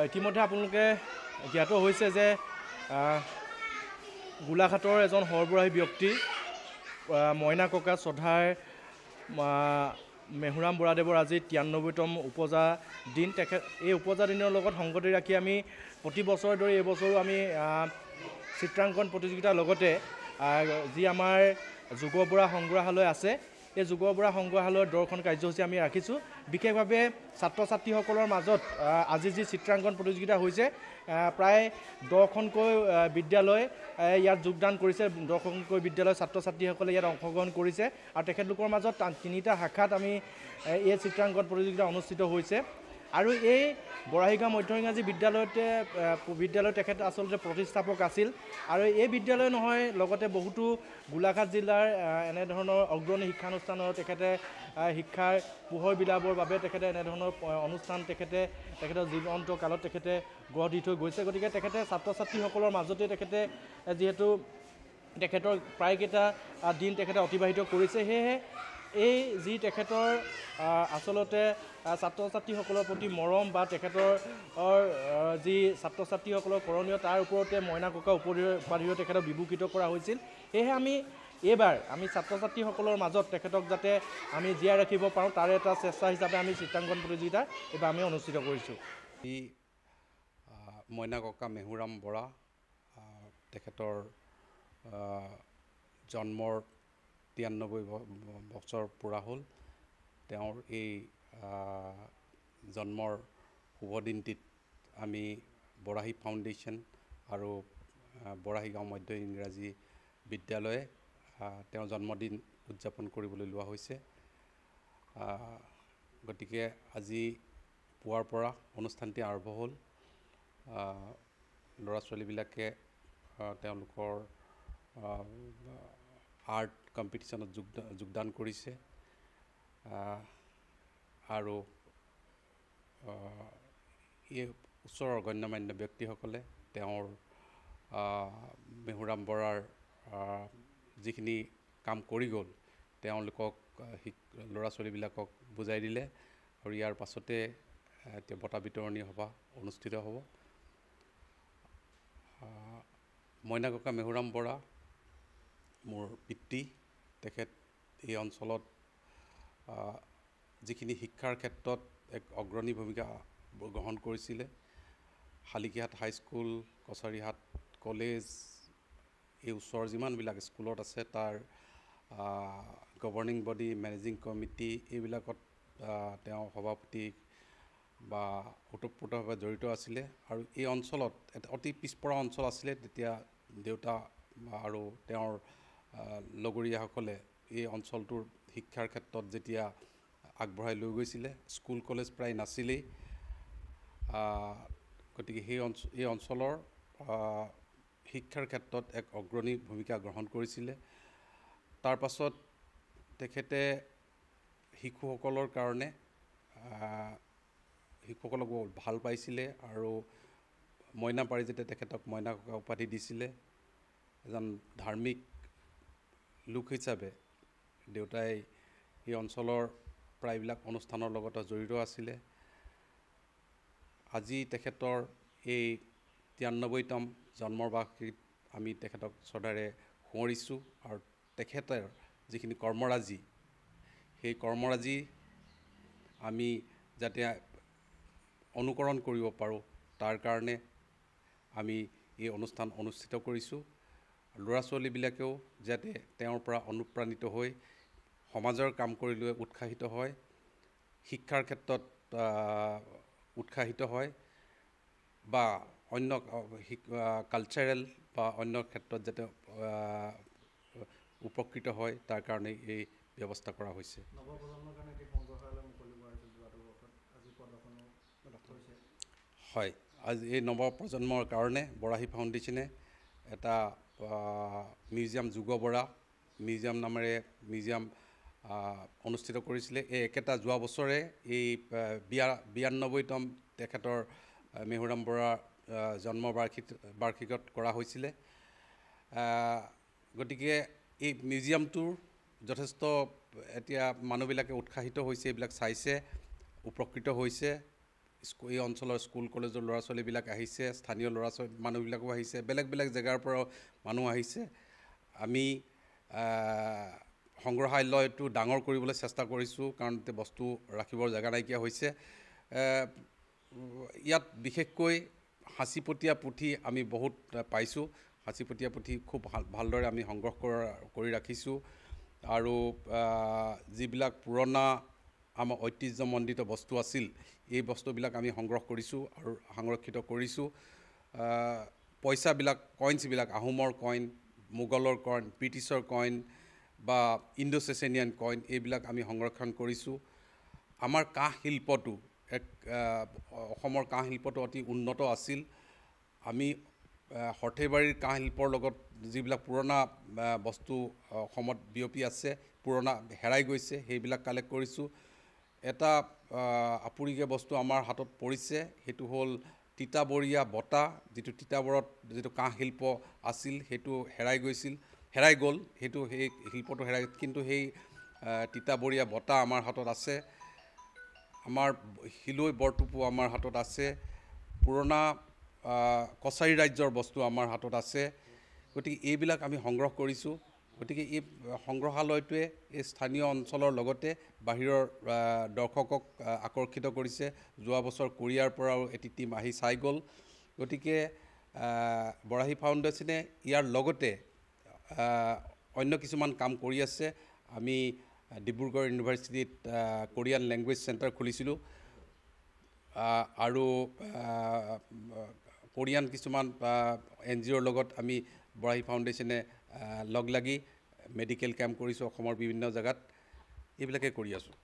ইতিমধ্যে আপোনালোকে জ্ঞাত হৈছে যে গোলাঘাটৰ এজন সৰবৰাহী ব্যক্তি মইনা ককা শ্ৰদ্ধাৰ মেহুৰাম বৰাদেৱৰ আজি 93তম উপজা দিন। এই উপজা দিনৰ লগত সংগতি ৰাখি আমি প্ৰতি বছৰৰ দৰে এই বছৰো আমি চিত্ৰাংকন প্ৰতিযোগিতাৰ লগতে যি আমাৰ যোগবৰা সংগ্ৰহালয় আছে এই যোগবৰা সংগ্ৰহালয়ৰ দৰ্শন কাৰ্যসূচী আমি ৰাখিছোঁ। বিশেষভাৱে ছাত্ৰ ছাত্ৰীসকলৰ মাজত আজি যি চিত্ৰাংকন প্ৰতিযোগিতা হৈছে প্ৰায় 10খনকৈ বিদ্যালয় ইয়াত যোগদান কৰিছে। 10খনকৈ বিদ্যালয়ৰ ছাত্ৰ ছাত্ৰীসকলে ইয়াত অংশগ্ৰহণ কৰিছে আৰু তেখেতলোকৰ মাজত 3টা শাখাত আমি এই চিত্ৰাংকন প্ৰতিযোগিতা অনুষ্ঠিত হৈছে। আৰু এই বৰাহীগাঁও মধ্য ইংৰাজী বিদ্যালয় তেখেত আচলতে প্ৰতিষ্ঠাপক আছিল আৰু এই বিদ্যালয় নহয় লগতে বহুতো গোলাঘাট জিলাৰ এনেধৰণৰ অগ্ৰণী শিক্ষানুষ্ঠানৰ তেখেতে শিক্ষাৰ পোহৰ বিলাবৰ বাবে তেখেতে এনেধৰণৰ অনুষ্ঠান তেখেতৰ জীৱন্ত কালত তেখেতে গঢ় দি থৈ গৈছে। গতিকে তেখেতে ছাত্ৰ ছাত্ৰীসকলৰ মাজতে তেখেতে যিহেতু তেখেতৰ প্ৰায়কেইটা দিন তেখেতে অতিবাহিত কৰিছে, সেয়েহে এই যি তেখেতৰ আচলতে ছাত্ৰ ছাত্ৰীসকলৰ প্ৰতি মৰম বা তেখেতৰ যি ছাত্ৰ ছাত্ৰীসকলৰ কৰণীয় তাৰ ওপৰতে মইনা ককা উপাধিৰে তেখেতক বিভূষিত কৰা হৈছিল। সেয়েহে এইবাৰ আমি ছাত্ৰ ছাত্ৰীসকলৰ মাজত তেখেতক যাতে আমি জীয়াই ৰাখিব পাৰোঁ তাৰে এটা চেষ্টা হিচাপে আমি চিত্ৰাংকন প্ৰতিযোগিতা এইবাৰ আমি অনুষ্ঠিত কৰিছোঁ। মইনা ককা মেহুৰাম বৰা তেখেতৰ জন্মৰ 93 বছৰ পূৰা হ'ল। তেওঁৰ এই জন্মৰ শুভ দিনটিত আমি বৰাহী ফাউণ্ডেশ্যন আৰু বৰাহীগাঁও মধ্য ইংৰাজী বিদ্যালয়ে তেওঁৰ জন্মদিন উদযাপন কৰিবলৈ লোৱা হৈছে। গতিকে আজি পুৱাৰ পৰা অনুষ্ঠানটি আৰম্ভ হ'ল। ল'ৰা ছোৱালীবিলাকে তেওঁলোকৰ আৰ্ট কম্পিটিশ্যনত যোগদান কৰিছে আৰু এই ওচৰৰ গণ্যমান্য ব্যক্তিসকলে তেওঁৰ মেহুৰাম বৰাৰ যিখিনি কাম কৰি গ'ল তেওঁলোকক ল'ৰা ছোৱালীবিলাকক বুজাই দিলে আৰু ইয়াৰ পাছতে এতিয়া বঁটা বিতৰণী সভা অনুষ্ঠিত হ'ব। মইনা ককা মেহুৰাম বৰা মোৰ পিতৃ। তেখেত এই অঞ্চলত যিখিনি শিক্ষাৰ ক্ষেত্ৰত এক অগ্ৰণী ভূমিকা গ্ৰহণ কৰিছিলে। শালিকীহাট হাইস্কুল, কছাৰীহাট কলেজ, এই ওচৰৰ যিমানবিলাক স্কুলত আছে তাৰ গভৰ্ণিং বডি, মেনেজিং কমিটি এইবিলাকত তেওঁ সভাপতি বা ওতঃপ্ৰোতভাৱে জড়িত আছিলে। আৰু এই অঞ্চলত এটা অতি পিছপৰা অঞ্চল আছিলে তেতিয়া দেউতা আৰু তেওঁৰ লগৰীয়াসকলে এই অঞ্চলটোৰ শিক্ষাৰ ক্ষেত্ৰত যেতিয়া আগবঢ়াই লৈ গৈছিলে, স্কুল কলেজ প্ৰায় নাছিলেই। গতিকে এই অঞ্চলৰ শিক্ষাৰ ক্ষেত্ৰত এক অগ্ৰণী ভূমিকা গ্ৰহণ কৰিছিলে। তাৰ পাছত তেখেতে শিশুসকলৰ কাৰণে শিশুসকলক ভাল পাইছিলে আৰু মইনা পাৰিজাতে তেখেতক মইনা ককা উপাধি দিছিলে। এজন ধাৰ্মিক লোক হিচাপে দেউতাই এই অঞ্চলৰ প্ৰায়বিলাক অনুষ্ঠানৰ লগত জড়িত আছিলে। আজি তেখেতৰ এই 93তম জন্মৰ বাৰ্ষিকীত আমি তেখেতক শ্ৰদ্ধাৰে সোঁৱৰিছোঁ আৰু তেখেতৰ যিখিনি কৰ্মৰাজি সেই কৰ্মৰাজি আমি যাতে অনুকৰণ কৰিব পাৰোঁ তাৰ কাৰণে আমি এই অনুষ্ঠান অনুষ্ঠিত কৰিছোঁ। ল'ৰা ছোৱালীবিলাকেও যাতে তেওঁৰ পৰা অনুপ্ৰাণিত হৈ সমাজৰ কাম কৰিবলৈ উৎসাহিত হয়, শিক্ষাৰ ক্ষেত্ৰত উৎসাহিত হয় বা অন্য কালচাৰেল বা অন্য ক্ষেত্ৰত যাতে উপকৃত হয় তাৰ কাৰণে এই ব্যৱস্থা কৰা হৈছে। নৱপ্ৰজন্মৰ কাৰণে এটি সংগ্ৰহালয় মুকলি কৰা হৈছিল যোৱাটো বৰ্ষত, আজি প্ৰদৰ্শনো হৈছে। হয়, আজি এই নৱপ্ৰজন্মৰ কাৰণে বৰাহী ফাউণ্ডেশ্যনে এটা মিউজিয়াম যুগ বৰা মিউজিয়াম নামেৰে মিউজিয়াম অনুষ্ঠিত কৰিছিলে। এই একেটা যোৱা বছৰে এই 92তম তেখেতৰ মেহুৰাম বৰাৰ জন্ম বাৰ্ষিকত কৰা হৈছিলে। গতিকে এই মিউজিয়ামটোৰ যথেষ্ট এতিয়া মানুহবিলাকে উৎসাহিত হৈছে, এইবিলাক চাইছে, উপকৃত হৈছে। এই অঞ্চলৰ স্কুল কলেজৰ ল'ৰা ছোৱালীবিলাক আহিছে, স্থানীয় মানুহবিলাকো আহিছে, বেলেগ বেলেগ জেগাৰ পৰাও মানুহ আহিছে। আমি সংগ্ৰহালয়টো ডাঙৰ কৰিবলৈ চেষ্টা কৰিছোঁ, কাৰণ এতিয়া বস্তু ৰাখিবৰ জেগা নাইকিয়া হৈছে। ইয়াত বিশেষকৈ সাঁচিপতীয়া পুথি আমি বহুত পাইছোঁ। সাঁচিপতীয়া পুথি খুব ভালদৰে আমি সংগ্ৰহ কৰি ৰাখিছোঁ। আৰু যিবিলাক পুৰণা আমাৰ ঐতিহ্যমণ্ডিত বস্তু আছিল, এই বস্তুবিলাক আমি সংগ্ৰহ কৰিছোঁ আৰু সংৰক্ষিত কৰিছোঁ। পইচাবিলাক, কইনছবিলাক, আহোমৰ কইন, মোগলৰ কইন, ব্ৰিটিছৰ কইন বা ইণ্ডো চেচেনিয়ান কইন, এইবিলাক আমি সংৰক্ষণ কৰিছোঁ। আমাৰ কাঁহ শিল্পটো অসমৰ কাঁহ শিল্পটো অতি উন্নত আছিল। আমি সৰ্থেবাৰীৰ কাঁহ শিল্পৰ লগত যিবিলাক পুৰণা বস্তু অসমত বিয়পি আছে, পুৰণা হেৰাই গৈছে, সেইবিলাক কালেক্ট কৰিছোঁ। এটা আপুৰুগীয়া বস্তু আমাৰ হাতত পৰিছে, সেইটো হ'ল তিতাবৰীয়া বঁটা। যিটো তিতাবৰত যিটো কাঁহ শিল্প আছিল সেইটো হেৰাই গ'ল, সেইটো সেই শিল্পটো হেৰাই, কিন্তু সেই তিতাবৰীয়া বঁটা আমাৰ হাতত আছে। আমাৰ শিলৈ বৰটোপো আমাৰ হাতত আছে। পুৰণা কছাৰী ৰাজ্যৰ বস্তু আমাৰ হাতত আছে। গতিকে এইবিলাক আমি সংগ্ৰহ কৰিছোঁ। গতিকে এই সংগ্ৰহালয়টোৱে এই স্থানীয় অঞ্চলৰ লগতে বাহিৰৰ দৰ্শকক আকৰ্ষিত কৰিছে। যোৱা বছৰ কোৰিয়াৰ পৰাও এটি টীম আহি চাই গ'ল। গতিকে বৰাহী ফাউণ্ডেশ্যনে ইয়াৰ লগতে অন্য কিছুমান কাম কৰি আছে। আমি ডিব্ৰুগড় ইউনিভাৰ্চিটিত কোৰিয়ান লেংগুৱেজ চেণ্টাৰ খুলিছিলোঁ, আৰু কোৰিয়ান কিছুমান NGOৰ লগত আমি বৰাহী ফাউণ্ডেশ্যনে লগ লাগি মেডিকেল কেম্প কৰিছোঁ অসমৰ বিভিন্ন জেগাত। এইবিলাকে কৰি আছোঁ।